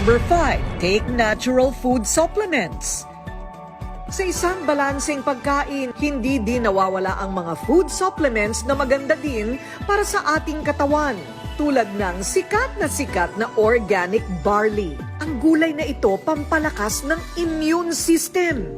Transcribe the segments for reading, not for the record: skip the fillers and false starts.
Number 5, take natural food supplements. Sa isang balanseng pagkain, hindi din nawawala ang mga food supplements na maganda din para sa ating katawan. Tulad ng sikat na organic barley. Ang gulay na ito pampalakas ng immune system.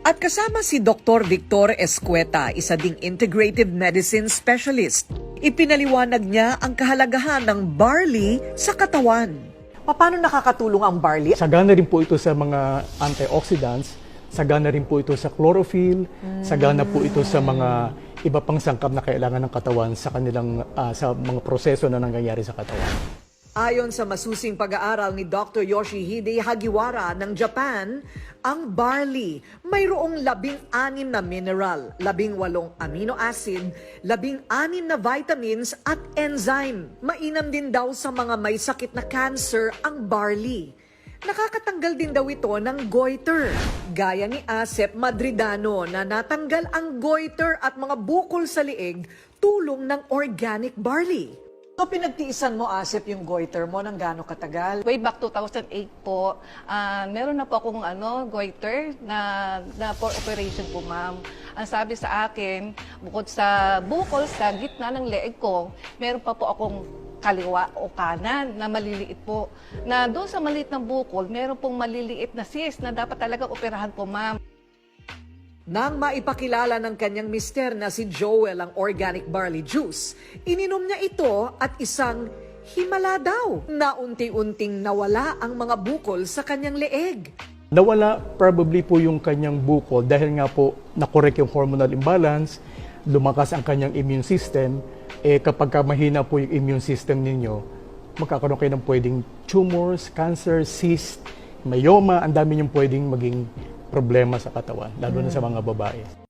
At kasama si Dr. Victor Escueta, isa ding integrative medicine specialist. Ipinaliwanag niya ang kahalagahan ng barley sa katawan. Paano nakakatulong ang barley? Sagana rin po ito sa mga antioxidants, sagana rin po ito sa chlorophyll, sagana po ito sa mga iba pang sangkap na kailangan ng katawan sa kanilang sa mga proseso na nangyayari sa katawan. Ayon sa masusing pag-aaral ni Dr. Yoshihide Hagiwara ng Japan, ang barley mayroong 16 na mineral, 18 amino acid, 16 na vitamins at enzyme. Mainam din daw sa mga may sakit na cancer ang barley. Nakakatanggal din daw ito ng goiter. Gaya ni Asep Madridano na natanggal ang goiter at mga bukol sa liig tulong ng organic barley. So pinagtiisan mo, Asep, yung goiter mo ng gaano katagal? Way back 2008 po, meron na po akong goiter na for operation po, ma'am. Ang sabi sa akin, bukod sa bukol sa gitna ng leeg ko, meron pa po akong kaliwa o kanan na maliliit po. Na doon sa maliit na bukol, meron pong maliliit na cyst na dapat talaga operahan po, ma'am. Nang maipakilala ng kanyang mister na si Joel ang organic barley juice, ininom niya ito at isang himala daw na unti-unting nawala ang mga bukol sa kanyang leeg. Nawala probably po yung kanyang bukol dahil nga po nakorek yung hormonal imbalance, lumakas ang kanyang immune system. Kapag mahina po yung immune system ninyo, magkakaroon kayo ng pwedeng tumors, cancer, cyst, myoma, ang dami niyong pwedeng maging problema sa katawan, lalo na sa mga babae.